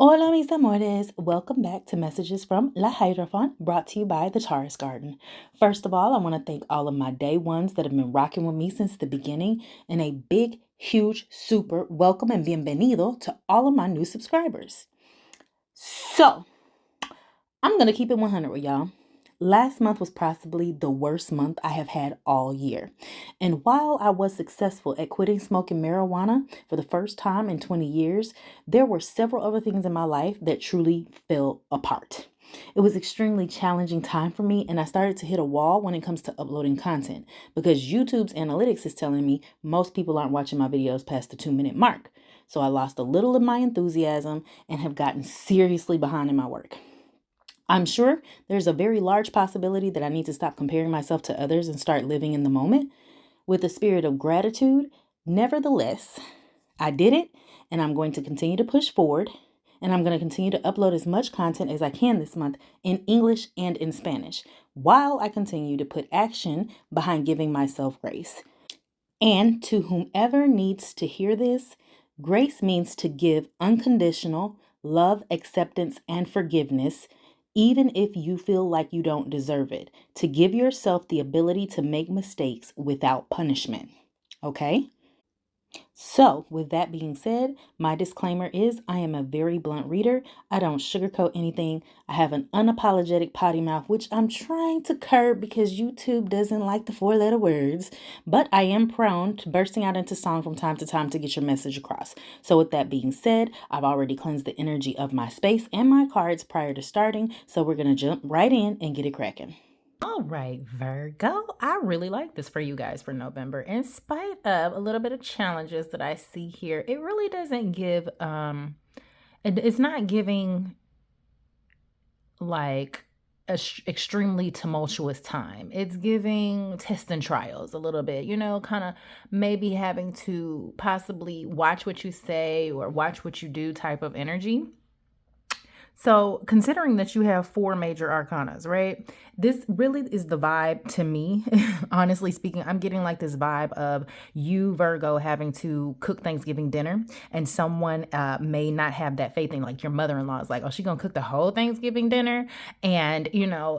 Hola, mis amores. Welcome back to Messages from Lahierophant, brought to you by the Taurus Garden. First of all, I want to thank all of my day ones that have been rocking with me since the beginning, and a big, huge, super welcome and bienvenido to all of my new subscribers. So, I'm going to keep it 100 with y'all. Last month was possibly the worst month I have had all year. And while I was successful at quitting smoking marijuana for the first time in 20 years, there were several other things in my life that truly fell apart. It was extremely challenging time for me, and I started to hit a wall when it comes to uploading content because YouTube's analytics is telling me most people aren't watching my videos past the 2-minute mark. So I lost a little of my enthusiasm and have gotten seriously behind in my work. I'm sure there's a very large possibility that I need to stop comparing myself to others and start living in the moment with a spirit of gratitude. Nevertheless, I did it, and I'm going to continue to push forward, and I'm going to continue to upload as much content as I can this month in English and in Spanish, while I continue to put action behind giving myself grace. And to whomever needs to hear this, grace means to give unconditional love, acceptance, and forgiveness, even if you feel like you don't deserve it, to give yourself the ability to make mistakes without punishment. Okay? So, with that being said, my disclaimer is I am a very blunt reader. I don't sugarcoat anything. I have an unapologetic potty mouth, which I'm trying to curb because YouTube doesn't like the 4-letter words. But I am prone to bursting out into song from time to time to get your message across. So, with that being said, I've already cleansed the energy of my space and my cards prior to starting. So, we're going to jump right in and get it cracking. All right, Virgo, I really like this for you guys for November. In spite of a little bit of challenges that I see here, it really doesn't give, it's not giving like extremely tumultuous time. It's giving tests and trials a little bit, kind of maybe having to possibly watch what you say or watch what you do type of energy. So, considering that you have 4 major arcanas, right? This really is the vibe to me. Honestly speaking, I'm getting like this vibe of you, Virgo, having to cook Thanksgiving dinner, and someone may not have that faith in, like your mother-in-law is like, oh, she's gonna cook the whole Thanksgiving dinner. And,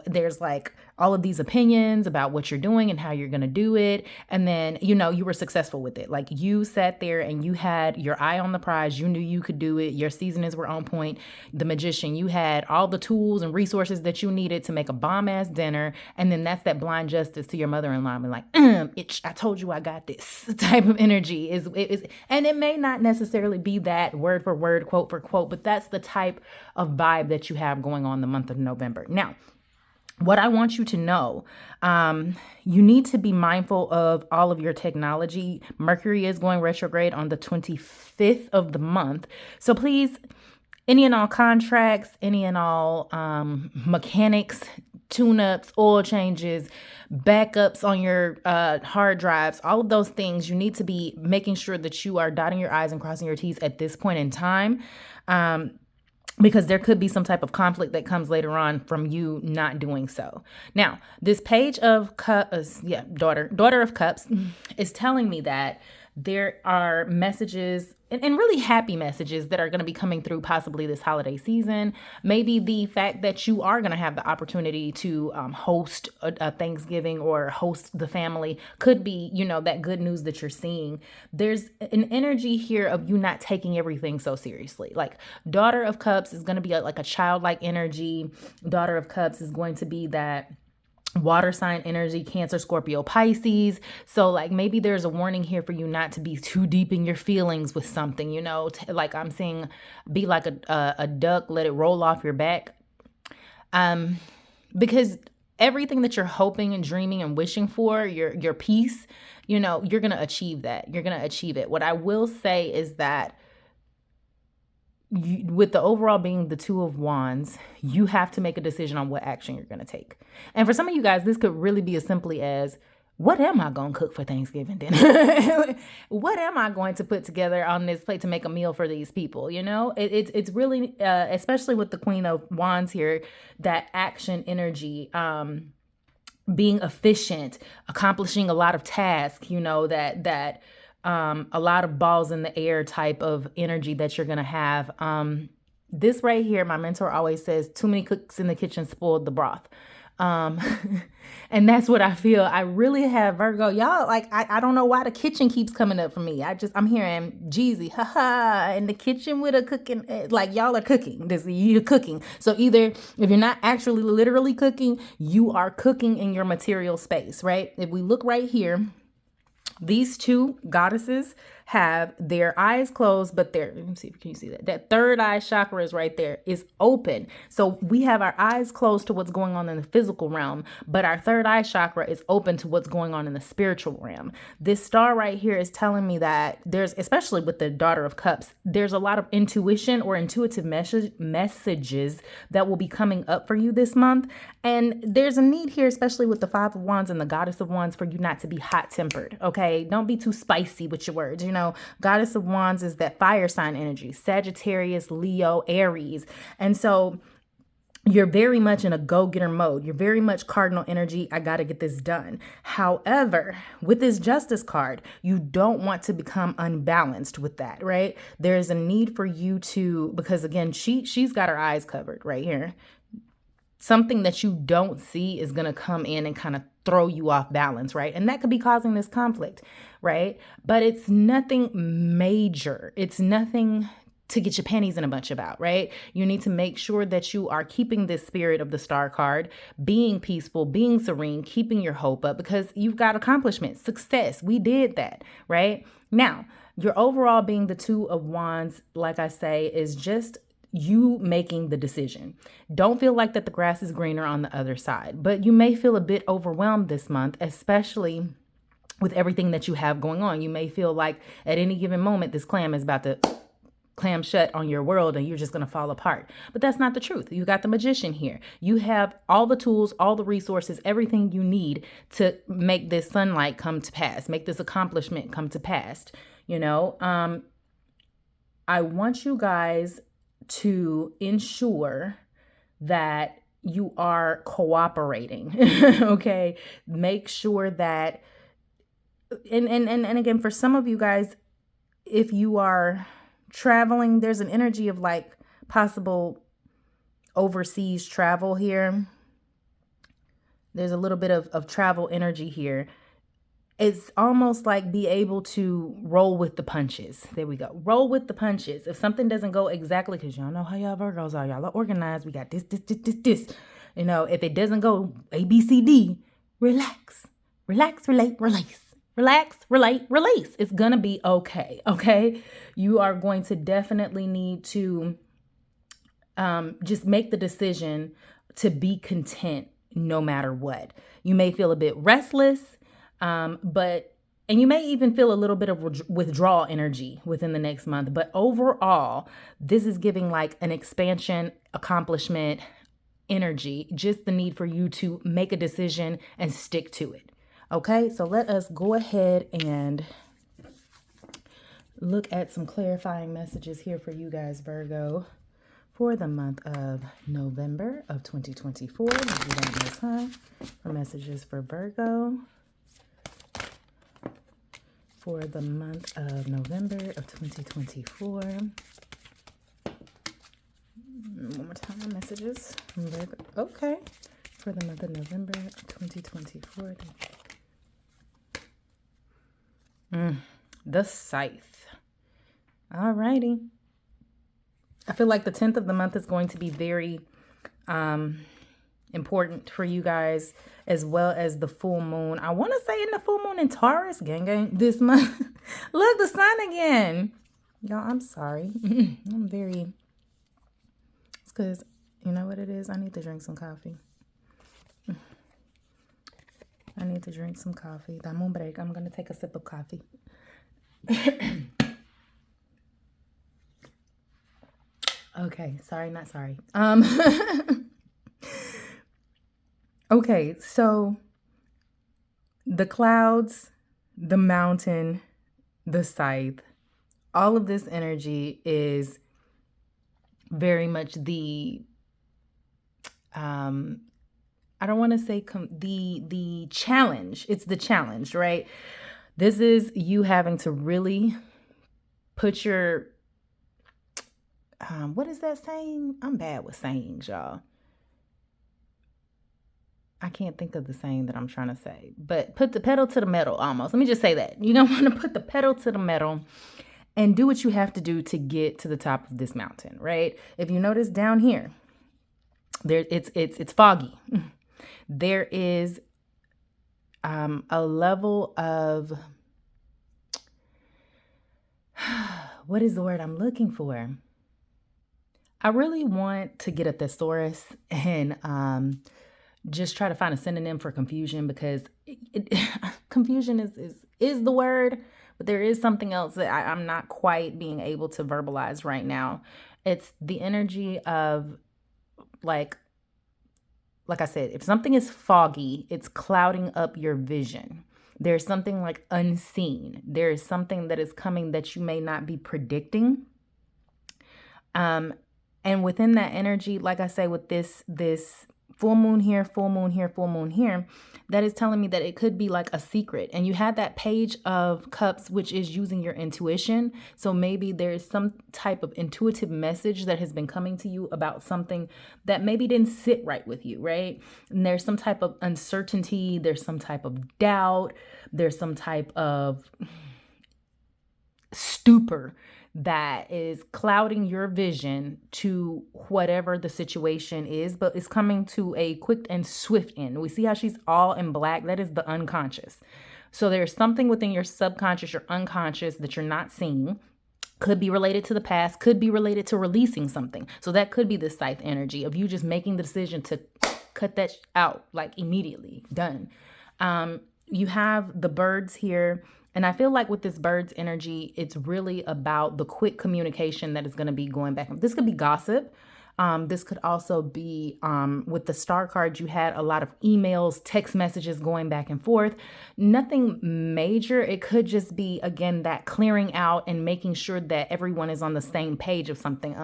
there's like all of these opinions about what you're doing and how you're gonna do it. And then, you were successful with it. Like you sat there and you had your eye on the prize. You knew you could do it. Your seasonings were on point. The magician, you had all the tools and resources that you needed to make a bomb ass dinner. And then that's that blind justice to your mother-in-law and like, itch, I told you I got this type of energy is, and it may not necessarily be that word for word, quote for quote, but that's the type of vibe that you have going on the month of November. Now, what I want you to know, you need to be mindful of all of your technology. Mercury is going retrograde on the 25th of the month. So please, any and all contracts, any and all mechanics, tune-ups, oil changes, backups on your hard drives, all of those things, you need to be making sure that you are dotting your I's and crossing your T's at this point in time. Because there could be some type of conflict that comes later on from you not doing so. Now, this page of cups, daughter of cups, is telling me that there are messages and really happy messages that are going to be coming through possibly this holiday season. Maybe the fact that you are going to have the opportunity to host a Thanksgiving or host the family could be, that good news that you're seeing. There's an energy here of you not taking everything so seriously. Like daughter of cups is going to be like a childlike energy. Daughter of cups is going to be that water sign energy, Cancer, Scorpio, Pisces. So like maybe there's a warning here for you not to be too deep in your feelings with something, like I'm saying, be like a duck, let it roll off your back. Because everything that you're hoping and dreaming and wishing for, your peace, you're going to achieve that. You're going to achieve it. What I will say is that with the overall being the 2 of Wands, you have to make a decision on what action you're going to take. And for some of you guys, this could really be as simply as, what am I going to cook for Thanksgiving dinner? What am I going to put together on this plate to make a meal for these people? It's really, especially with the Queen of Wands here, that action energy, being efficient, accomplishing a lot of tasks, that a lot of balls in the air type of energy that you're going to have. This right here, my mentor always says, too many cooks in the kitchen spoiled the broth. Um, and that's what I feel. I really have Virgo. Y'all, like, I don't know why the kitchen keeps coming up for me. I'm hearing Jeezy, haha, in the kitchen with a cooking, like y'all are cooking. You're cooking. So either if you're not actually literally cooking, you are cooking in your material space, right? If we look right here, these two goddesses have their eyes closed, but let me see, can you see that? That third eye chakra is right there, is open. So we have our eyes closed to what's going on in the physical realm, but our third eye chakra is open to what's going on in the spiritual realm. This star right here is telling me that there's, especially with the Daughter of Cups, there's a lot of intuition or intuitive messages that will be coming up for you this month. And there's a need here, especially with the Five of Wands and the Goddess of Wands, for you not to be hot-tempered, okay? Don't be too spicy with your words. Goddess of Wands is that fire sign energy, Sagittarius, Leo, Aries. And so you're very much in a go-getter mode. You're very much cardinal energy. I got to get this done. However, with this Justice card, you don't want to become unbalanced with that, right? There's a need for you to, because again, she's got her eyes covered right here. Something that you don't see is going to come in and kind of throw you off balance, right? And that could be causing this conflict, right? But it's nothing major. It's nothing to get your panties in a bunch about, right? You need to make sure that you are keeping this spirit of the Star card, being peaceful, being serene, keeping your hope up, because you've got accomplishment, success. We did that, right? Now, your overall being the Two of Wands, like I say, is just you making the decision. Don't feel like that the grass is greener on the other side, but you may feel a bit overwhelmed this month, especially with everything that you have going on. You may feel like at any given moment, this clam is about to clam shut on your world and you're just going to fall apart. But that's not the truth. You got the Magician here. You have all the tools, all the resources, everything you need to make this sunlight come to pass, make this accomplishment come to pass. I want you guys to ensure that you are cooperating. Okay. Make sure that, and again, for some of you guys, if you are traveling, there's an energy of like possible overseas travel here. There's a little bit of travel energy here. It's almost like be able to roll with the punches. There we go. Roll with the punches. If something doesn't go exactly, because y'all know how y'all Virgos are. Y'all are organized. We got this. If it doesn't go A, B, C, D, relax, relate, release. Relax, relate, release. It's going to be okay. Okay. You are going to definitely need to just make the decision to be content no matter what. You may feel a bit restless. And you may even feel a little bit of withdrawal energy within the next month. But overall, this is giving like an expansion, accomplishment, energy, just the need for you to make a decision and stick to it. Okay, so let us go ahead and look at some clarifying messages here for you guys, Virgo, for the month of November of 2024. We'll do that one more time for messages for Virgo for the month of November of 2024. One more time, messages from Virgo. Okay, for the month of November of 2024. The Scythe. Alrighty. I feel like the 10th of the month is going to be very important for you guys, as well as the full moon. I want to say in the full moon in Taurus, gang, this month. Look, the sun again. Y'all, I'm sorry. I'm very... It's because, you know what it is? I need to drink some coffee. Dame un break. I'm going to take a sip of coffee. Okay, sorry, not sorry. Okay, so the clouds, the mountain, the scythe, all of this energy is very much the I don't want to say the challenge. It's the challenge, right? This is you having to really put your what is that saying? I'm bad with sayings, y'all. I can't think of the saying that I'm trying to say, but put the pedal to the metal almost. Let me just say that. You're going to want to put the pedal to the metal and do what you have to do to get to the top of this mountain, right? If you notice down here, there it's foggy. There is a level of what is the word I'm looking for? I really want to get a thesaurus and just try to find a synonym for confusion, because confusion is the word, but there is something else that I'm not quite being able to verbalize right now. It's the energy of like I said, if something is foggy, it's clouding up your vision. There's something like unseen. There is something that is coming that you may not be predicting. And within that energy, like I say, with this full moon here, full moon here, full moon here, that is telling me that it could be like a secret. And you had that page of cups, which is using your intuition. So maybe there's some type of intuitive message that has been coming to you about something that maybe didn't sit right with you, right? And there's some type of uncertainty. There's some type of doubt. There's some type of stupor that is clouding your vision to whatever the situation is, but it's coming to a quick and swift end. We see how she's all in black. That is the unconscious. So there's something within your subconscious, your unconscious that you're not seeing. Could be related to the past, could be related to releasing something. So that could be the scythe energy of you just making the decision to cut that out like immediately. Done. You have the birds here. And I feel like with this bird's energy, it's really about the quick communication that is going to be going back. This could be gossip. This could also be with the star card, you had a lot of emails, text messages going back and forth. Nothing major. It could just be, again, that clearing out and making sure that everyone is on the same page of something.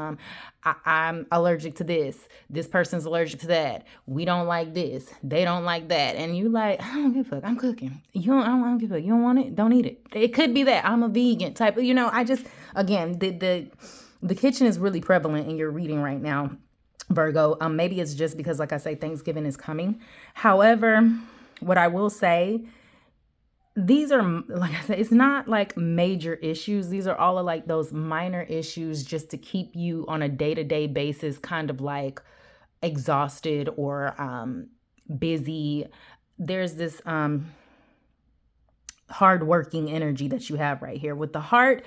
I'm allergic to this. This person's allergic to that. We don't like this. They don't like that. And you like, I don't give a fuck. I'm cooking. I don't give a fuck. You don't want it? Don't eat it. It could be that. I'm a vegan type. Again, the kitchen is really prevalent in your reading right now, Virgo. Maybe it's just because, like I say, Thanksgiving is coming. However, what I will say, these are, like I said, it's not like major issues. These are all of like those minor issues just to keep you on a day-to-day basis kind of like exhausted or busy. There's this hardworking energy that you have right here with the heart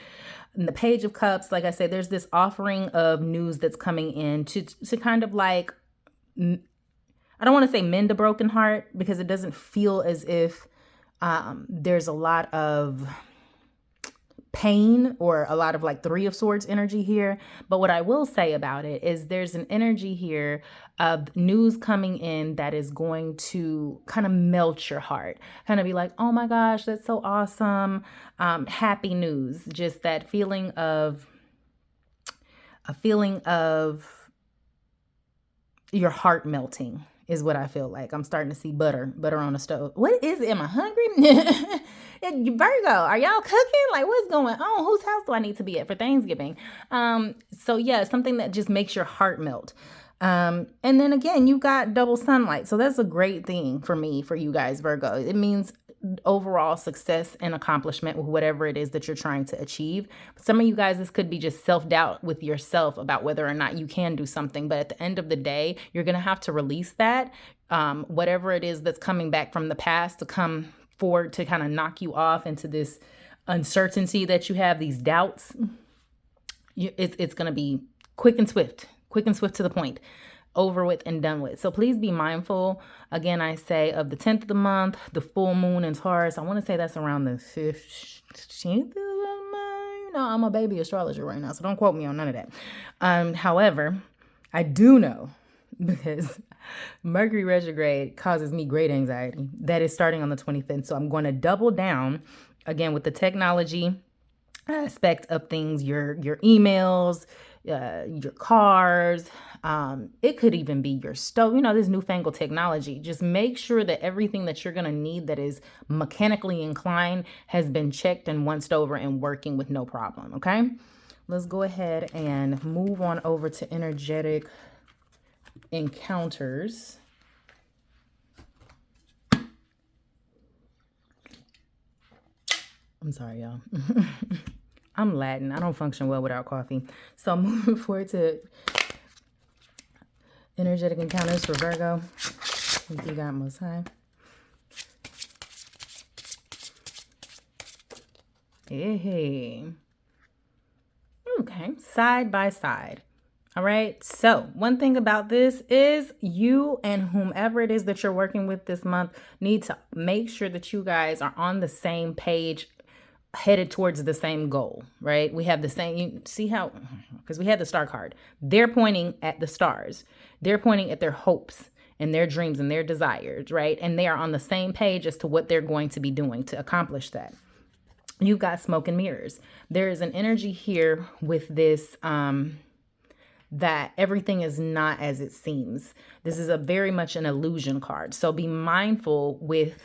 and the page of cups. Like I said, there's this offering of news that's coming in to kind of like, I don't want to say mend a broken heart, because it doesn't feel as if there's a lot of pain or a lot of like Three of Swords energy here. But what I will say about it is there's an energy here of news coming in that is going to kind of melt your heart, kind of be like, oh my gosh, that's so awesome. Happy news, just that feeling of your heart melting is what I feel like. I'm starting to see butter on the stove. What is it? Am I hungry? Virgo, are y'all cooking? Like, what's going on? Whose house do I need to be at for Thanksgiving? So yeah, something that just makes your heart melt. And then again, you got double sunlight. So that's a great thing for you guys, Virgo. It means overall success and accomplishment with whatever it is that you're trying to achieve. Some of you guys, this could be just self-doubt with yourself about whether or not you can do something. But at the end of the day, you're going to have to release that, whatever it is that's coming back from the past to come forward to kind of knock you off into this uncertainty that you have, these doubts. It's going to be quick and swift to the point, over with and done with. So please be mindful. Again, I say of the 10th of the month, the full moon in Taurus. I want to say that's around the 15th of the month. No, I'm a baby astrologer right now, so don't quote me on none of that. However, I do know, because Mercury retrograde causes me great anxiety, that is starting on the 25th. So I'm going to double down again with the technology aspect of things, your emails, your cars. It could even be your stove, this newfangled technology. Just make sure that everything that you're going to need that is mechanically inclined has been checked and once over and working with no problem. Okay. let's go ahead and move on over to energetic encounters. I'm sorry, y'all. I'm Latin. I don't function well without coffee. So moving forward to energetic encounters for Virgo. Thank you, God Most High. Hey. Okay, side by side. All right. So one thing about this is you and whomever it is that you're working with this month need to make sure that you guys are on the same page, headed towards the same goal, right? We have the same, you see how, because we had the star card. They're pointing at the stars. They're pointing at their hopes and their dreams and their desires, right? And they are on the same page as to what they're going to be doing to accomplish that. You've got smoke and mirrors. There is an energy here with this, that everything is not as it seems. This is a very much an illusion card. So be mindful with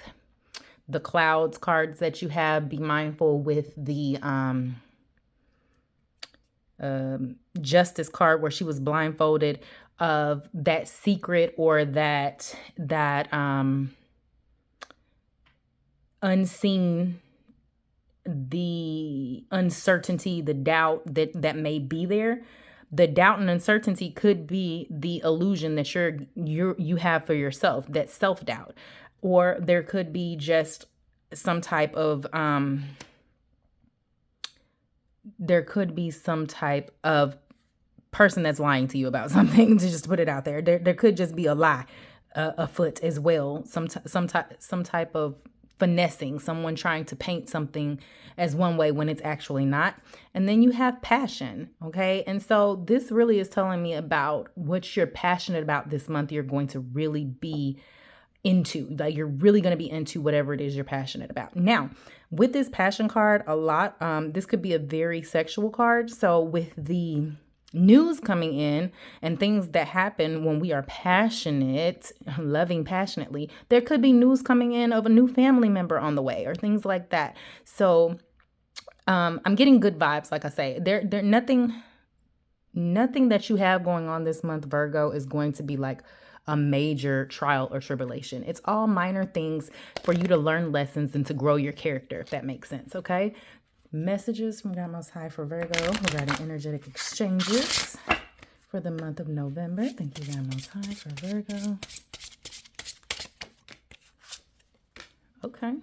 the clouds cards that you have. Be mindful with the justice card where she was blindfolded, of that secret or that unseen, the uncertainty, the doubt that may be there. The doubt and uncertainty could be the illusion that you have for yourself, that self-doubt. Or there could be just some type of person that's lying to you about something, to just put it out there. There could just be a lie afoot as well. Some type of finessing, someone trying to paint something as one way when it's actually not. And then you have passion, okay? And so this really is telling me about what you're passionate about this month. You're going to really be into, like, you're really going to be into whatever it is you're passionate about. Now, with this passion card, this could be a very sexual card. So with the news coming in and things that happen when we are passionate, loving passionately, there could be news coming in of a new family member on the way or things like that. So I'm getting good vibes. Like I say, there nothing that you have going on this month, Virgo, is going to be like a major trial or tribulation. It's all minor things for you to learn lessons and to grow your character, if that makes sense. Okay. Messages from God Most High for Virgo regarding energetic exchanges for the month of November. Thank you, God Most High, for Virgo. Okay.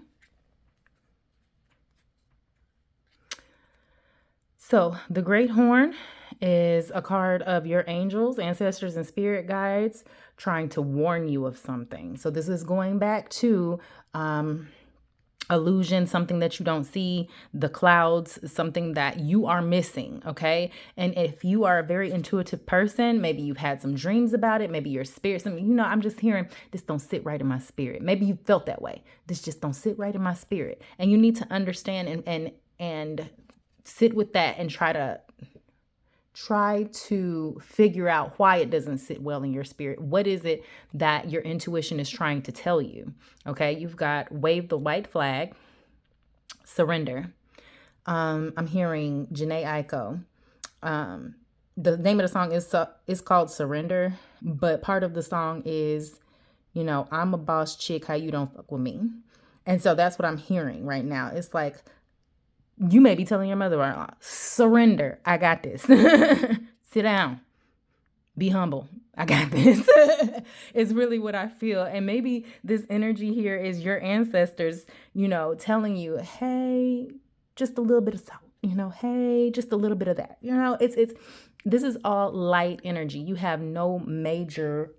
So the Great Horn is a card of your angels, ancestors, and spirit guides trying to warn you of something. So this is going back to illusion, something that you don't see, the clouds, something that you are missing, okay? And if you are a very intuitive person, maybe you've had some dreams about it, maybe your spirit, something, I'm just hearing, this don't sit right in my spirit. Maybe you felt that way. This just don't sit right in my spirit. And you need to understand and sit with that and try to figure out why it doesn't sit well in your spirit. What is it that your intuition is trying to tell you? Okay, you've got wave the white flag, surrender. I'm hearing Janae Aiko. The name of the song is called Surrender, but part of the song is, I'm a boss chick, how you don't fuck with me. And so that's what I'm hearing right now. It's like, you may be telling your mother, surrender. I got this. Sit down. Be humble. I got this. It's really what I feel. And maybe this energy here is your ancestors, telling you, hey, just a little bit of salt, hey, just a little bit of that. This is all light energy. You have no major,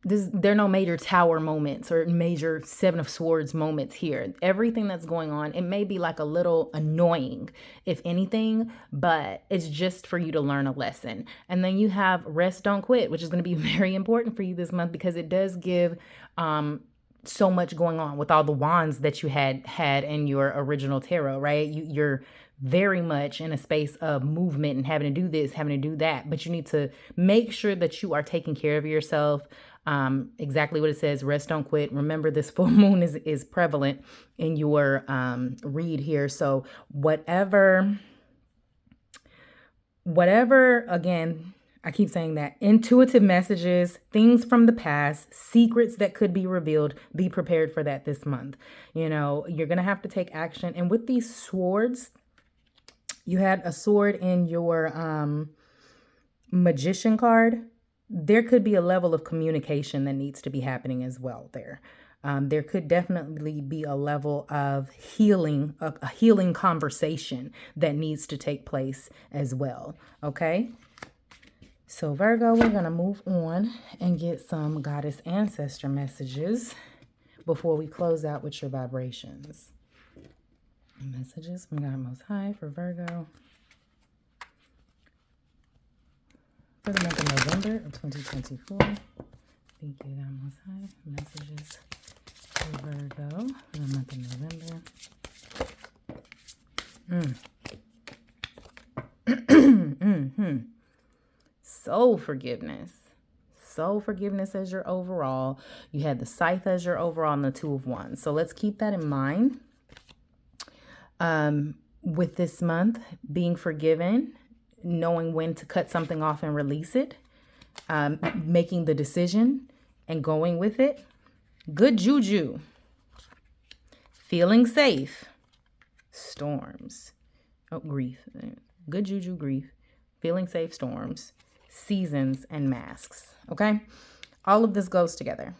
there are no major tower moments or major Seven of Swords moments here. Everything that's going on, it may be like a little annoying, if anything, but it's just for you to learn a lesson. And then you have rest, don't quit, which is going to be very important for you this month because it does give so much going on with all the wands that you had in your original tarot, right? You're very much in a space of movement and having to do this, having to do that, but you need to make sure that you are taking care of yourself. Exactly what it says, rest, don't quit. Remember, this full moon is prevalent in your read here. So whatever whatever, again, I keep saying that intuitive messages, things from the past, secrets that could be revealed, be prepared for that this month. You know, you're going to have to take action. And with these swords, you had a sword in your magician card. There could be a level of communication that needs to be happening as well there. There could definitely be a level of healing, a healing conversation that needs to take place as well. Okay. So Virgo, we're going to move on and get some goddess ancestor messages before we close out with your vibrations. Messages from God Most High for Virgo for the month of November of 2024. Thank you, God Most High. Messages for Virgo for the month of November. Soul forgiveness. Soul forgiveness as your overall. You had the Scythe as your overall and the Two of Wands. So let's keep that in mind. With this month, being forgiven, knowing when to cut something off and release it, making the decision and going with it. Good juju. Feeling safe. Storms. Oh, grief. Good juju, grief. Feeling safe, storms. Seasons and masks. Okay? All of this goes together.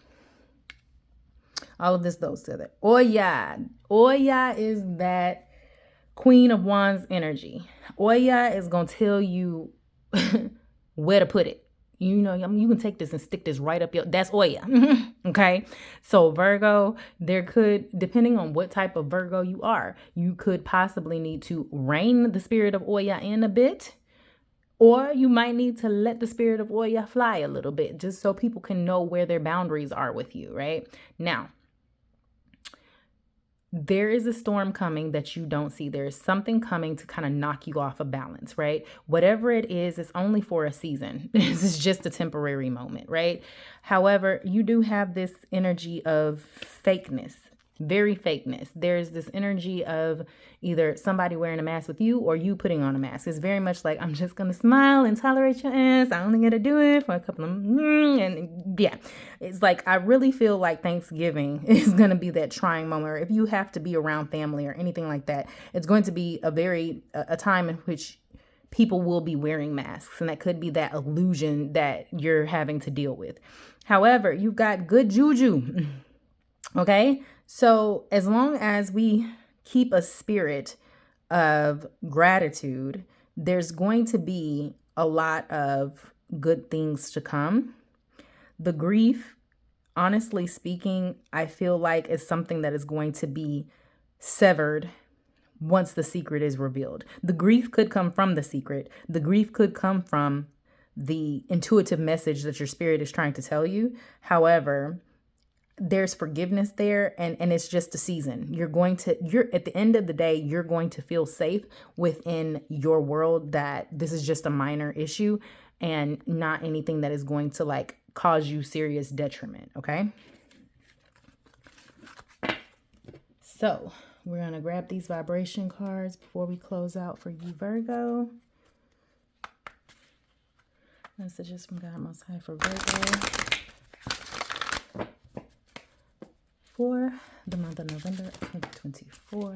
All of this goes together. Oya. Oya is that Queen of Wands energy. Oya is going to tell you where to put it. You know, you can take this and stick this right up your, that's Oya. Okay. So Virgo, there could, depending on what type of Virgo you are, you could possibly need to rein the spirit of Oya in a bit. Or you might need to let the spirit of Oya fly a little bit, just so people can know where their boundaries are with you, right? Now, there is a storm coming that you don't see. There is something coming to kind of knock you off of balance, right? Whatever it is, it's only for a season. This is just a temporary moment, right? However, you do have this energy of fakeness, very fakeness. There's this energy of either somebody wearing a mask with you or you putting on a mask. It's very much like, I'm just going to smile and tolerate your ass. I only got to do it for a couple of, and yeah, it's like, I really feel like Thanksgiving is going to be that trying moment. Or if you have to be around family or anything like that, it's going to be a time in which people will be wearing masks. And that could be that illusion that you're having to deal with. However, you've got good juju. Okay. So as long as we keep a spirit of gratitude, there's going to be a lot of good things to come. The grief, honestly speaking, I feel like is something that is going to be severed once the secret is revealed. The grief could come from the secret. The grief could come from the intuitive message that your spirit is trying to tell you. However, there's forgiveness there, and it's just a season. You're at the end of the day, you're going to feel safe within your world that this is just a minor issue and not anything that is going to like cause you serious detriment. Okay. So we're going to grab these vibration cards before we close out for you, Virgo. Messages from God Most High for Virgo for the month of November 2024.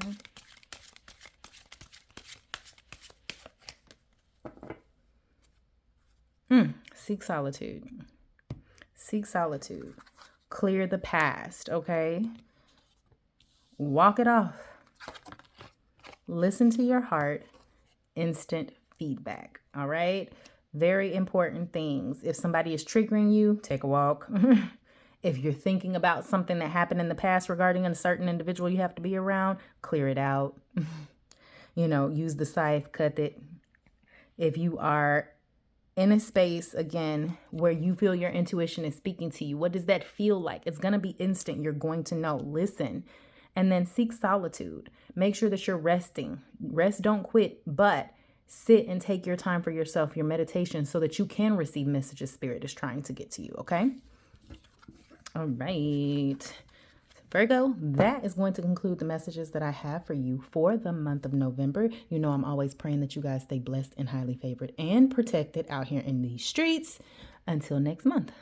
Seek solitude. Seek solitude. Clear the past, okay? Walk it off. Listen to your heart. Instant feedback, all right? Very important things. If somebody is triggering you, take a walk. If you're thinking about something that happened in the past regarding a certain individual you have to be around, clear it out. Use the scythe, cut it. If you are in a space, again, where you feel your intuition is speaking to you, what does that feel like? It's going to be instant. You're going to know. Listen. And then seek solitude. Make sure that you're resting. Rest, don't quit, but sit and take your time for yourself, your meditation, so that you can receive messages Spirit is trying to get to you, okay? All right. Virgo, that is going to conclude the messages that I have for you for the month of November. You know, I'm always praying that you guys stay blessed and highly favored and protected out here in these streets. Until next month.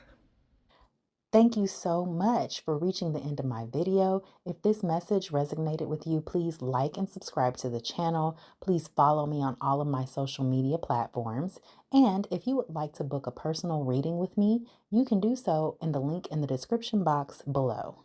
Thank you so much for reaching the end of my video. If this message resonated with you, please like and subscribe to the channel. Please follow me on all of my social media platforms. And if you would like to book a personal reading with me, you can do so in the link in the description box below.